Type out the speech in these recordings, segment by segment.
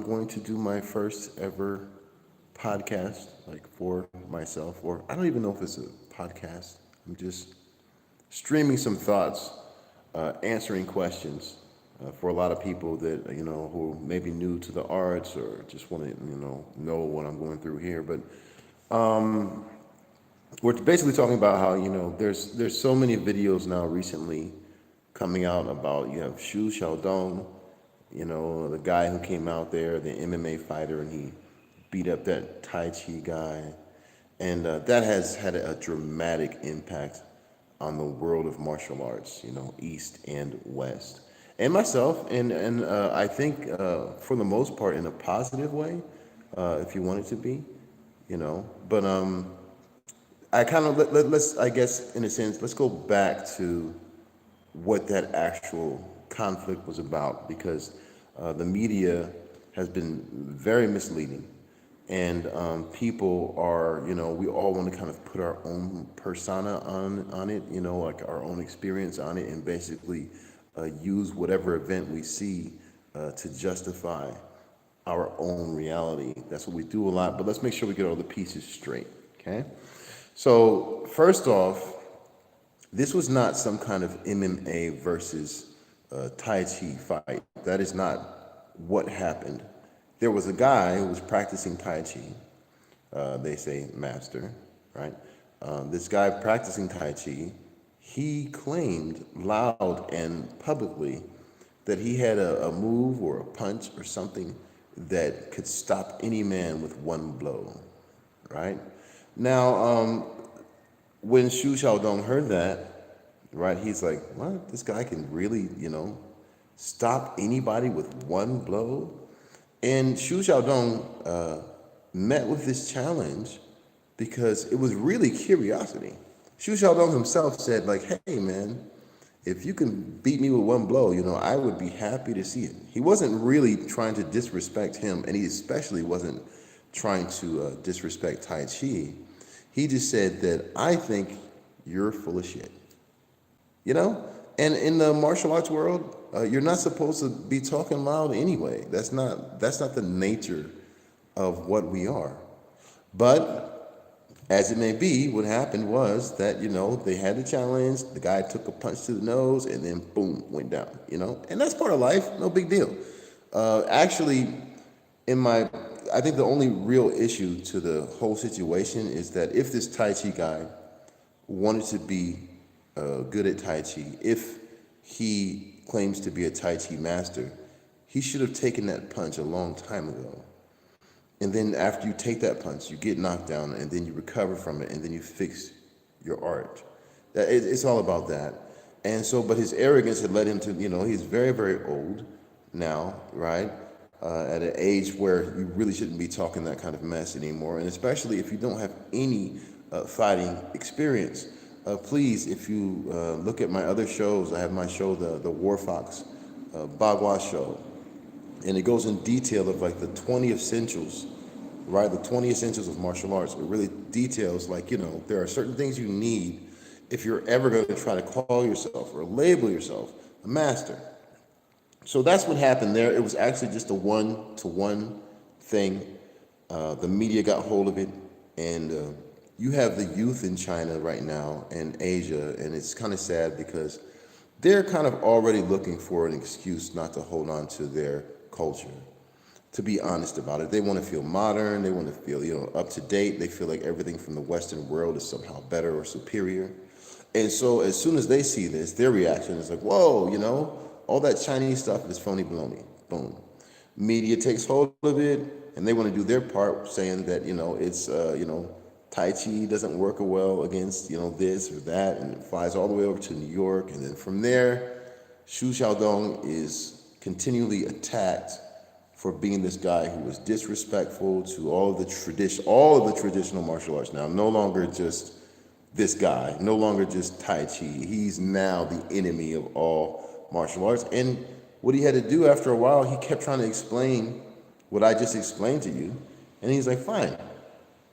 going to do my first ever podcast, like for myself, or I don't even know if it's a podcast. I'm just streaming some thoughts, answering questions for a lot of people that who may be new to the arts or just want to know what I'm going through here. But we're basically talking about how there's so many videos now recently coming out about you have Shu Xiaodong, the guy who came out there, the MMA fighter, and he beat up that Tai Chi guy, and that has had a dramatic impact on the world of martial arts, East and West, and myself, and I think for the most part in a positive way, if you want it to be, But I kind of let's I guess in a sense let's go back to what that actual conflict was about because the media has been very misleading and people are we all want to kind of put our own persona on it, like our own experience on it, and basically use whatever event we see to justify our own reality. That's what we do a lot, but let's make sure we get all the pieces straight. Okay, so first off, this was not some kind of MMA versus Tai Chi fight. That is not what happened. There was a guy who was practicing Tai Chi. They say master, right? This guy practicing Tai Chi, he claimed loud and publicly that he had a move or a punch or something that could stop any man with one blow, right? Now, when Xu Xiaodong heard that, right, he's like, what? This guy can really, stop anybody with one blow? And Xu Xiaodong met with this challenge because it was really curiosity. Xu Xiaodong himself said, like, hey, man, if you can beat me with one blow, I would be happy to see it. He wasn't really trying to disrespect him, and he especially wasn't trying to disrespect Tai Chi. He just said that I think you're full of shit. And in the martial arts world, you're not supposed to be talking loud anyway. That's not the nature of what we are. But as it may be, what happened was that they had the challenge. The guy took a punch to the nose, and then boom, went down. And that's part of life. No big deal. Actually, I think the only real issue to the whole situation is that if this Tai Chi guy wanted to be good at Tai Chi, if he claims to be a Tai Chi master, he should have taken that punch a long time ago. And then after you take that punch, you get knocked down, and then you recover from it, and then you fix your art. It's all about that. And so, but his arrogance had led him to, he's very, very old now, right? At an age where you really shouldn't be talking that kind of mess anymore, and especially if you don't have any fighting experience. Please, if you look at my other shows, I have my show, the Warfox Bagua show, and it goes in detail of like the 20 essentials, right? The 20 essentials of martial arts. It really details like, there are certain things you need if you're ever going to try to call yourself or label yourself a master. So that's what happened there. It was actually just a one-to-one thing. The media got hold of it, and you have the youth in China right now and Asia, and it's kind of sad because they're kind of already looking for an excuse not to hold on to their culture. To be honest about it, they want to feel modern. They want to feel, up to date. They feel like everything from the Western world is somehow better or superior. And so as soon as they see this, their reaction is like, whoa, all that Chinese stuff is phony baloney. Boom. Media takes hold of it, and they want to do their part, saying that, it's, Tai Chi doesn't work well against, this or that, and it flies all the way over to New York. And then from there, Xu Xiaodong is continually attacked for being this guy who was disrespectful to all of the traditional martial arts. Now, no longer just this guy, no longer just Tai Chi. He's now the enemy of all martial arts. And what he had to do after a while, he kept trying to explain what I just explained to you. And he's like, fine,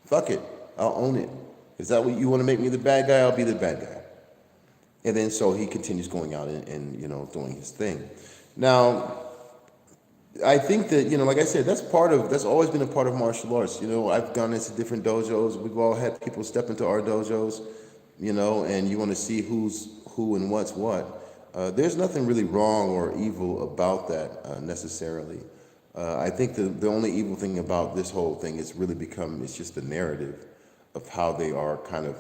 fuck it, I'll own it. Is that what you want to make me the bad guy? I'll be the bad guy. And then so he continues going out and doing his thing. Now, I think that, like I said, that's always been a part of martial arts. I've gone into different dojos. We've all had people step into our dojos, and you want to see who's who and what's what. There's nothing really wrong or evil about that necessarily. I think the only evil thing about this whole thing is really it's just the narrative of how they are kind of,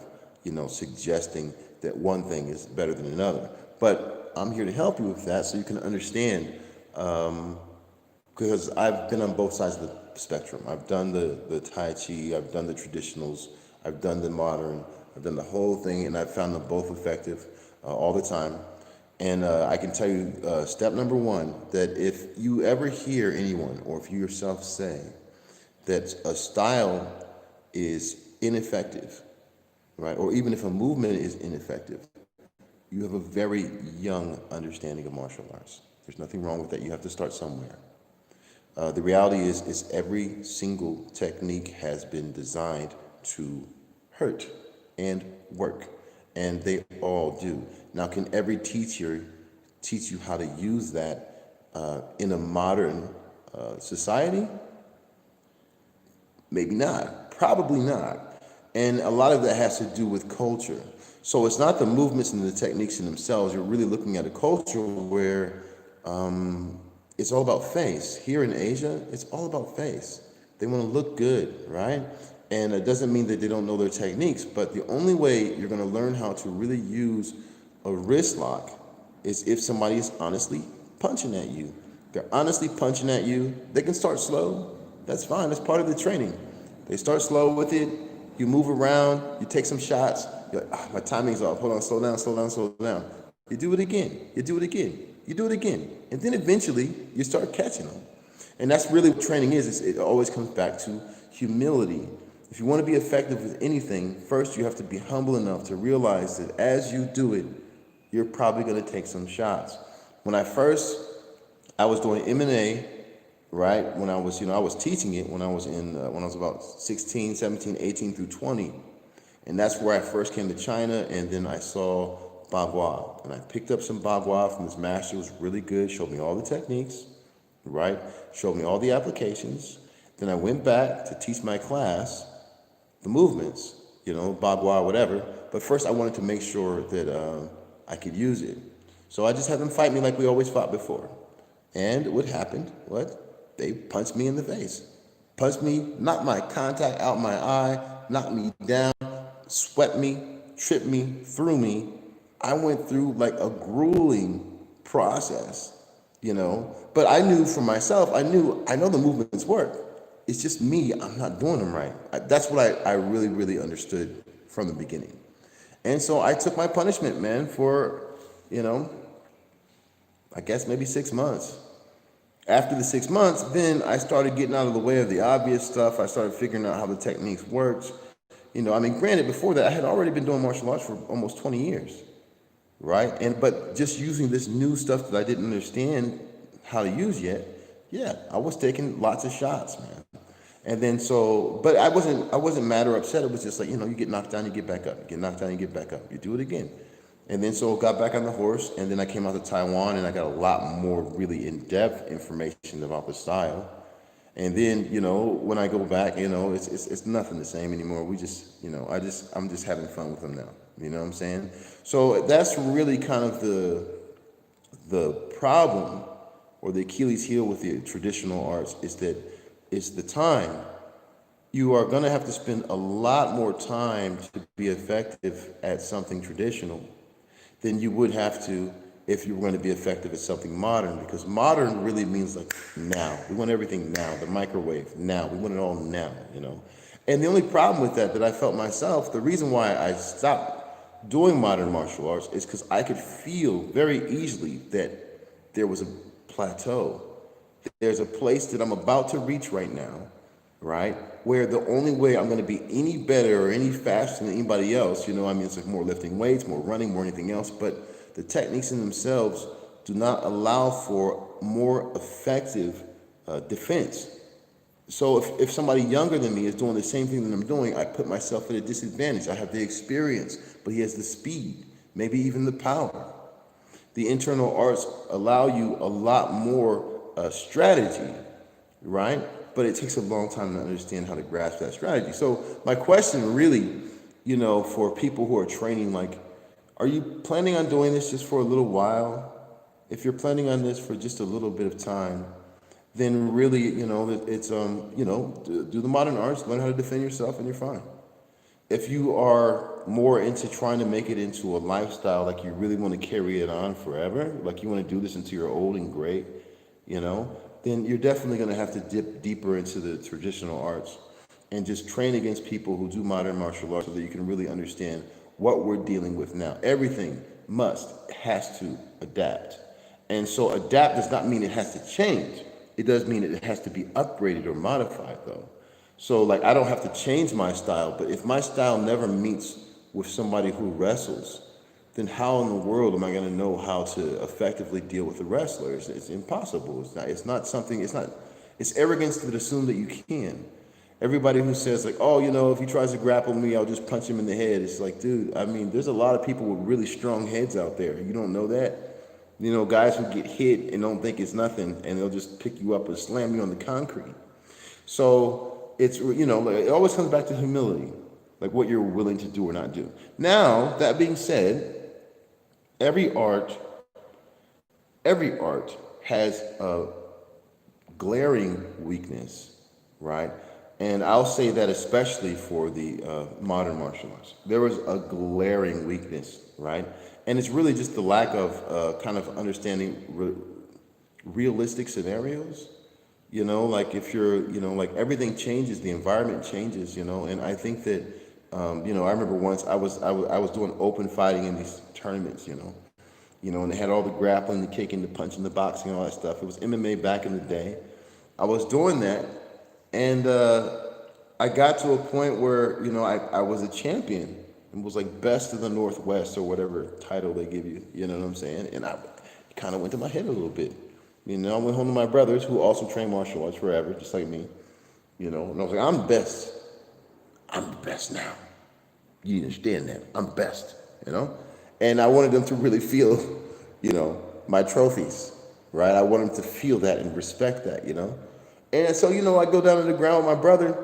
suggesting that one thing is better than another. But I'm here to help you with that so you can understand, because I've been on both sides of the spectrum. I've done the Tai Chi, I've done the traditionals, I've done the modern, I've done the whole thing, and I've found them both effective all the time. And I can tell you, step number one, that if you ever hear anyone, or if you yourself say that a style is ineffective, right, or even if a movement is ineffective, you have a very young understanding of martial arts. There's nothing wrong with that. You have to start somewhere. The reality is every single technique has been designed to hurt and work, and they all do. Now, can every teacher teach you how to use that in a modern society? Maybe not, probably not. And a lot of that has to do with culture. So it's not the movements and the techniques in themselves. You're really looking at a culture where it's all about face. Here in Asia, it's all about face. They want to look good, right? And it doesn't mean that they don't know their techniques, but the only way you're going to learn how to really use a wrist lock is if somebody is honestly punching at you. They're honestly punching at you. They can start slow. That's fine. That's part of the training. They start slow with it. You move around. You take some shots. You're like, my timing's off. Hold on. Slow down, slow down, slow down. You do it again. You do it again. You do it again. And then eventually you start catching them. And that's really what training is. It always comes back to humility. If you want to be effective with anything, first you have to be humble enough to realize that as you do it, you're probably going to take some shots. When I was doing MMA, right? When I was teaching it when I was about 16, 17, 18 through 20. And that's where I first came to China, and then I saw Bagua. And I picked up some Bagua from this master. It was really good, showed me all the techniques, right? Showed me all the applications. Then I went back to teach my class the movements, Bagua, whatever. But first I wanted to make sure that I could use it. So I just had them fight me like we always fought before. And what happened? They punched me in the face. Punched me, knocked my contact out my eye, knocked me down, swept me, tripped me, threw me. I went through like a grueling process, But I knew for myself, I know the movements work. It's just me, I'm not doing them right. That's what I really, really understood from the beginning. And so I took my punishment, man, for, I guess maybe 6 months. After the 6 months, then I started getting out of the way of the obvious stuff. I started figuring out how the techniques worked. Granted, before that, I had already been doing martial arts for almost 20 years, right? But just using this new stuff that I didn't understand how to use yet, yeah, I was taking lots of shots, man. And then but I wasn't mad or upset. It was just like, you get knocked down, you get back up. You get knocked down, you get back up. You do it again. And then got back on the horse, and then I came out to Taiwan, and I got a lot more really in-depth information about the style. And then, when I go back, it's nothing the same anymore. We just, I'm just having fun with them now. You know what I'm saying? So that's really kind of the problem, or the Achilles heel with the traditional arts, is that it's the time. You are going to have to spend a lot more time to be effective at something traditional than you would have to if you were going to be effective at something modern, because modern really means like now. We want everything now, the microwave now. We want it all now, And the only problem with that I felt myself, the reason why I stopped doing modern martial arts is because I could feel very easily that there was a plateau. There's a place that I'm about to reach right now, right? Where the only way I'm going to be any better or any faster than anybody else, it's like more lifting weights, more running, more anything else, but the techniques in themselves do not allow for more effective defense. So if somebody younger than me is doing the same thing that I'm doing, I put myself at a disadvantage. I have the experience, but he has the speed, maybe even the power. The internal arts allow you a lot more a strategy, right? But it takes a long time to understand how to grasp that strategy. So my question really, for people who are training, like, are you planning on doing this just for a little while? If you're planning on this for just a little bit of time, then really, it's do the modern arts, learn how to defend yourself, and you're fine. If you are more into trying to make it into a lifestyle, like you really want to carry it on forever, like you want to do this until you're old and great, then you're definitely going to have to dip deeper into the traditional arts and just train against people who do modern martial arts so that you can really understand what we're dealing with now. Everything has to adapt. And so adapt does not mean it has to change. It does mean it has to be upgraded or modified, though. So, like, I don't have to change my style, but if my style never meets with somebody who wrestles, then how in the world am I going to know how to effectively deal with a wrestler? It's impossible. It's arrogance to assume that you can. Everybody who says, like, oh, if he tries to grapple me, I'll just punch him in the head. It's like, dude, I mean, there's a lot of people with really strong heads out there. You don't know that? Guys who get hit and don't think it's nothing, and they'll just pick you up and slam you on the concrete. So it's, it always comes back to humility, like what you're willing to do or not do. Now, that being said, every art has a glaring weakness, right? And I'll say that especially for the modern martial arts. There is a glaring weakness, right? And it's really just the lack of kind of understanding realistic scenarios. Like if you're, like everything changes, the environment changes, and I think that, I remember once I was doing open fighting in these tournaments, and they had all the grappling, the kicking, the punching, the boxing, all that stuff. It was MMA back in the day. I was doing that, and I got to a point where, I was a champion. It was like best of the Northwest or whatever title they give you, you know what I'm saying? And it kind of went to my head a little bit. I went home to my brothers who also train martial arts forever, just like me, and I was like, I'm the best. I'm the best now. You understand that? I'm best, And I wanted them to really feel, my trophies, right? I wanted them to feel that and respect that, And so, I go down to the ground with my brother,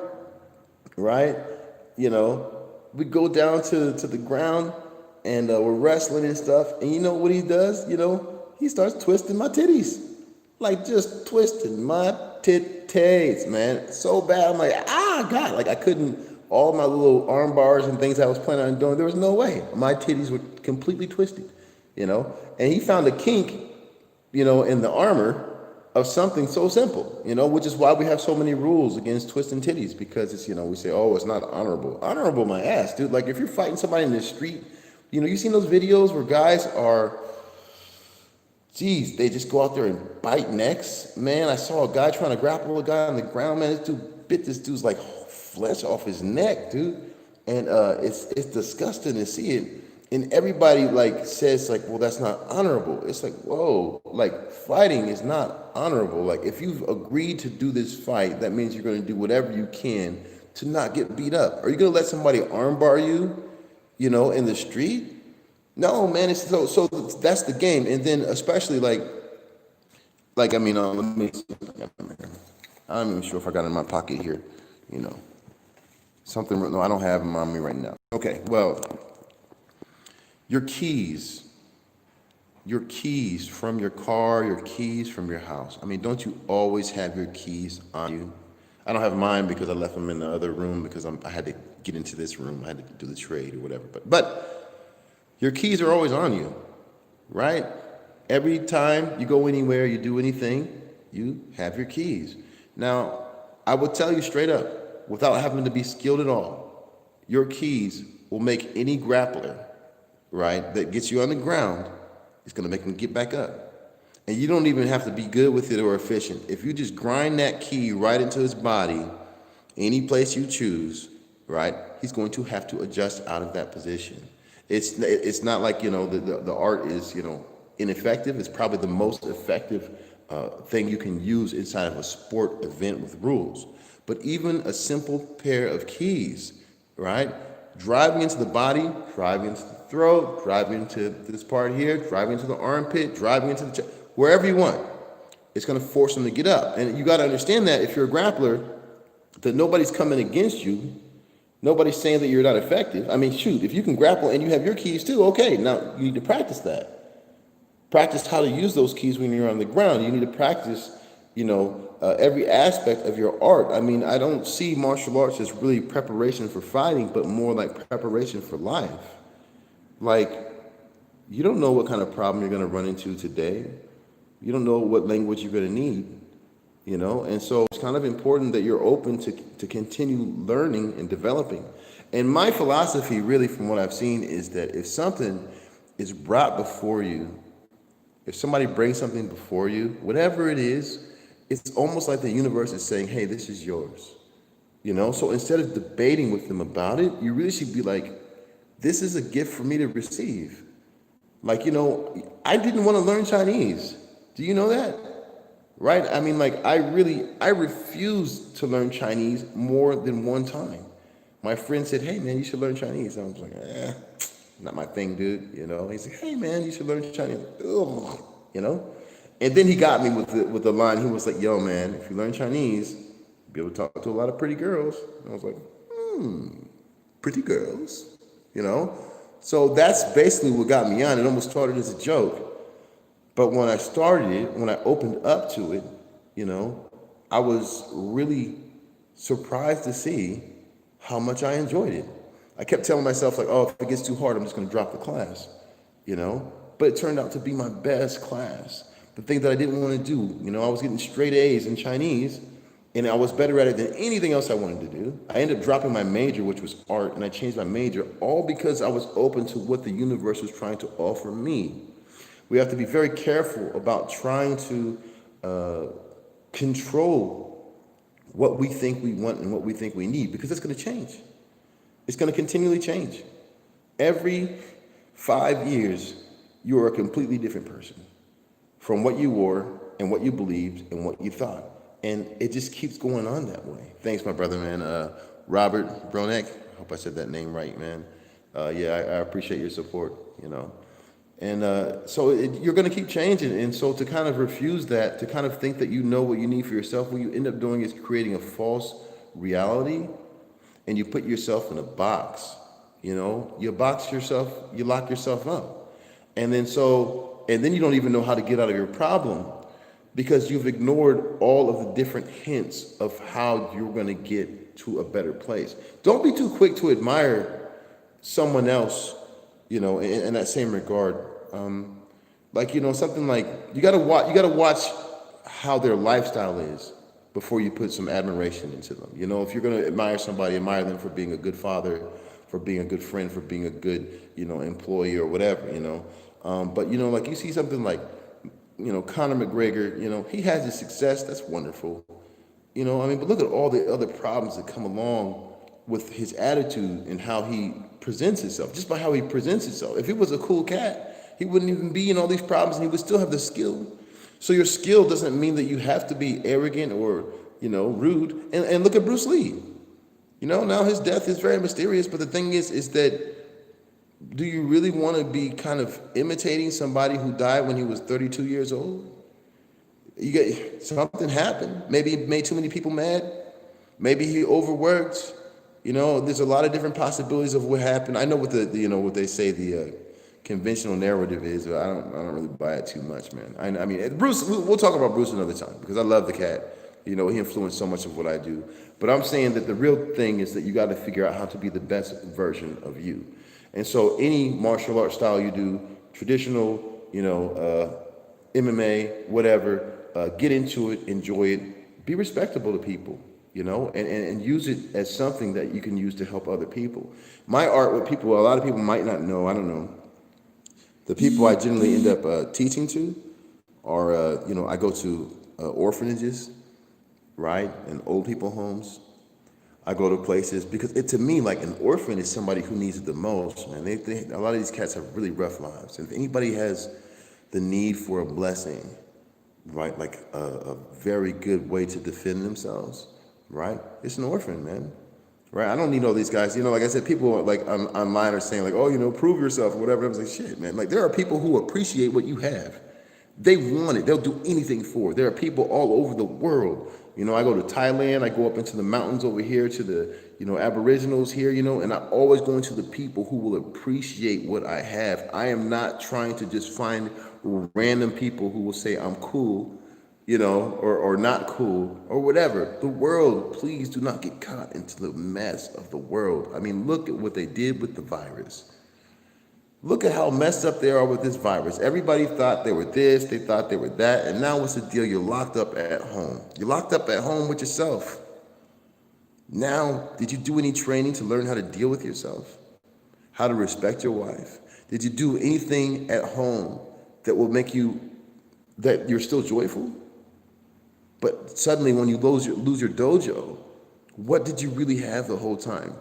right? We go down to the ground and we're wrestling and stuff. And you know what he does? He starts twisting my titties. Like just twisting my titties, man. So bad. I'm like, God. Like I couldn't, all my little arm bars and things I was planning on doing, there was no way. My titties were completely twisted, And he found a kink, in the armor of something so simple, which is why we have so many rules against twisting titties, because it's, we say, oh, it's not honorable. Honorable my ass, dude. Like if you're fighting somebody in the street, you seen those videos where guys are, they just go out there and bite necks. Man, I saw a guy trying to grapple a guy on the ground, man. This dude bit this dude's like flesh off his neck, dude. And it's disgusting to see it. And everybody like says like, well, that's not honorable. It's like, whoa, like fighting is not honorable. Like if you've agreed to do this fight, that means you're going to do whatever you can to not get beat up. Are you going to let somebody armbar you, in the street? No, man. It's so that's the game. And then especially let me. I'm not even sure if I got it in my pocket here. Something. No, I don't have them on me right now. Okay, well. Your keys from your car, your keys from your house. I mean, don't you always have your keys on you? I don't have mine because I left them in the other room because I had to get into this room. I had to do the trade or whatever. But your keys are always on you, right? Every time you go anywhere, you do anything, you have your keys. Now, I will tell you straight up, without having to be skilled at all, your keys will make any grappler, right, that gets you on the ground, it's going to make him get back up. And you don't even have to be good with it or efficient. If you just grind that key right into his body, any place you choose, right, he's going to have to adjust out of that position. It's not like, the art is, ineffective. It's probably the most effective thing you can use inside of a sport event with rules. But even a simple pair of keys, right, driving into the body, driving into the throat, driving into this part here, driving into the armpit, driving into the chest, wherever you want, It's going to force them to get up. And you got to understand that if you're a grappler, that nobody's coming against you. Nobody's saying that you're not effective. I mean, shoot, if you can grapple and you have your keys too, okay, now you need to practice that. Practice how to use those keys when you're on the ground. You need to practice, every aspect of your art. I mean, I don't see martial arts as really preparation for fighting, but more like preparation for life. Like, you don't know what kind of problem you're going to run into today. You don't know what language you're going to need. And so it's kind of important that you're open to continue learning and developing. And my philosophy, really, from what I've seen, is that if something is brought before you, if somebody brings something before you, whatever it is, it's almost like the universe is saying, hey, this is yours. So instead of debating with them about it, you really should be like, this is a gift for me to receive. Like, I didn't want to learn Chinese. Do you know that? Right? I mean, like, I refused to learn Chinese more than one time. My friend said, hey, man, you should learn Chinese. I was like, not my thing, dude. He's like, hey, man, you should learn Chinese. Ugh. And then he got me with the line. He was like, yo, man, if you learn Chinese, you'll be able to talk to a lot of pretty girls. And I was like, pretty girls, So that's basically what got me on. It almost started as a joke. But when I started it, when I opened up to it, I was really surprised to see how much I enjoyed it. I kept telling myself, like, oh, if it gets too hard, I'm just going to drop the class, But it turned out to be my best class. The thing that I didn't want to do, I was getting straight A's in Chinese, and I was better at it than anything else I wanted to do. I ended up dropping my major, which was art, and I changed my major, all because I was open to what the universe was trying to offer me. We have to be very careful about trying to control what we think we want and what we think we need, because it's going to change. It's going to continually change. Every 5 years, you are a completely different person from what you were and what you believed and what you thought. And it just keeps going on that way. Thanks, my brother, man. Robert Bronek, I hope I said that name right, man. I appreciate your support, And so you're going to keep changing. And so to kind of refuse that, to kind of think that you know what you need for yourself, what you end up doing is creating a false reality, and you put yourself in a box. You box yourself, you lock yourself up. And then you don't even know how to get out of your problem, because you've ignored all of the different hints of how you're going to get to a better place. Don't be too quick to admire someone else, in that same regard. Something like, you gotta watch how their lifestyle is before you put some admiration into them. If you're gonna admire somebody, admire them for being a good father, for being a good friend, for being a good, employee or whatever, But like you see something like, Conor McGregor, he has his success, that's wonderful. But look at all the other problems that come along with his attitude and how he presents himself, just by how he presents himself. If he was a cool cat, he wouldn't even be in all these problems, and he would still have the skill. So your skill doesn't mean that you have to be arrogant or, rude. And look at Bruce Lee. Now his death is very mysterious, but the thing is that, do you really want to be kind of imitating somebody who died when he was 32 years old? Something happened. Maybe he made too many people mad. Maybe he overworked. There's a lot of different possibilities of what happened. I know what what they say the conventional narrative is, but I don't really buy it too much, man. I mean, Bruce, we'll talk about Bruce another time, because I love the cat. He influenced so much of what I do. But I'm saying that the real thing is that you got to figure out how to be the best version of you. And so any martial arts style you do, traditional, MMA, whatever, get into it, enjoy it, be respectable to people, and use it as something that you can use to help other people. My art, a lot of people might not know, I don't know, the people I generally end up teaching to are, I go to orphanages, right, and old people homes. I go to places because to me, like, an orphan is somebody who needs it the most, man. A lot of these cats have really rough lives. And if anybody has the need for a blessing, right, like a very good way to defend themselves, right, it's an orphan, man. Right? I don't need all these guys. Like I said, people like online are saying like, oh, prove yourself or whatever. I was like, shit, man. Like, there are people who appreciate what you have. They want it. They'll do anything for it. There are people all over the world. I go to Thailand. I go up into the mountains over here to the, Aboriginals here, and I always go into the people who will appreciate what I have. I am not trying to just find random people who will say I'm cool, or not cool or whatever. The world, please do not get caught into the mess of the world. I mean, look at what they did with the virus. Look at how messed up they are with this virus. Everybody thought they were this, they thought they were that, and now what's the deal? You're locked up at home. You're locked up at home with yourself. Now, did you do any training to learn how to deal with yourself? How to respect your wife? Did you do anything at home that will make that you're still joyful? But suddenly when you lose your dojo, what did you really have the whole time?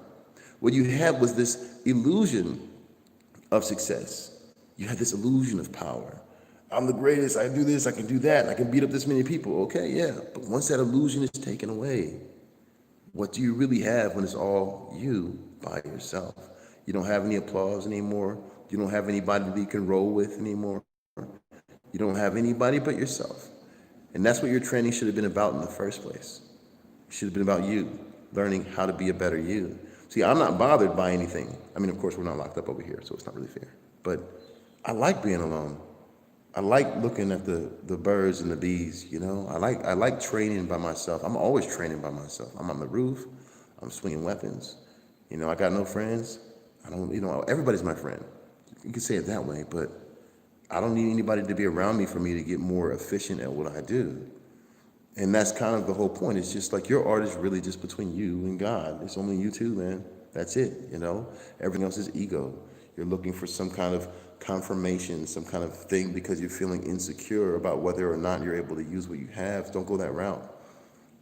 What you had was this illusion of success. You had this illusion of power. I'm the greatest, I do this, I can do that, I can beat up this many people. Okay, yeah, but once that illusion is taken away, what do you really have when it's all you by yourself? You don't have any applause anymore. You don't have anybody that you can roll with anymore. You don't have anybody but yourself. And that's what your training should have been about in the first place. It should have been about you, learning how to be a better you. See, I'm not bothered by anything. I mean, of course, we're not locked up over here, so it's not really fair. But I like being alone. I like looking at the birds and the bees, I like training by myself. I'm always training by myself. I'm on the roof. I'm swinging weapons. I got no friends. I don't, everybody's my friend. You can say it that way, but I don't need anybody to be around me for me to get more efficient at what I do. And that's kind of the whole point. It's just like your art is really just between you and God. It's only you two, man. That's it, Everything else is ego. You're looking for some kind of confirmation, some kind of thing because you're feeling insecure about whether or not you're able to use what you have. Don't go that route.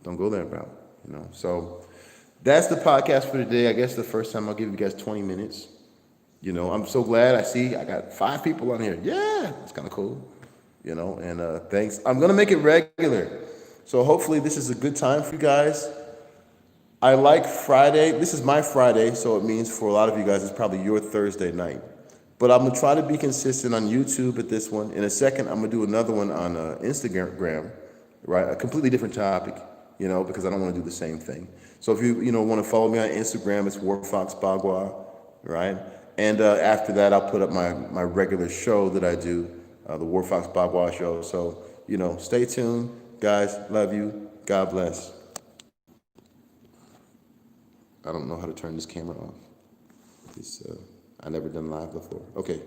Don't go that route, So that's the podcast for today. I guess the first time I'll give you guys 20 minutes. I'm so glad I got 5 people on here. Yeah, it's kind of cool, and thanks. I'm going to make it regular. So hopefully this is a good time for you guys. I like Friday. This is my Friday, so it means for a lot of you guys, it's probably your Thursday night. But I'm going to try to be consistent on YouTube at this one. In a second, I'm going to do another one on Instagram, right? A completely different topic, because I don't want to do the same thing. So if you, want to follow me on Instagram, it's Warfox Bagua, right? And after that, I'll put up my regular show that I do, the Warfox Bagua show. So, stay tuned. Guys, love you. God bless. I don't know how to turn this camera off. I never done live before. Okay.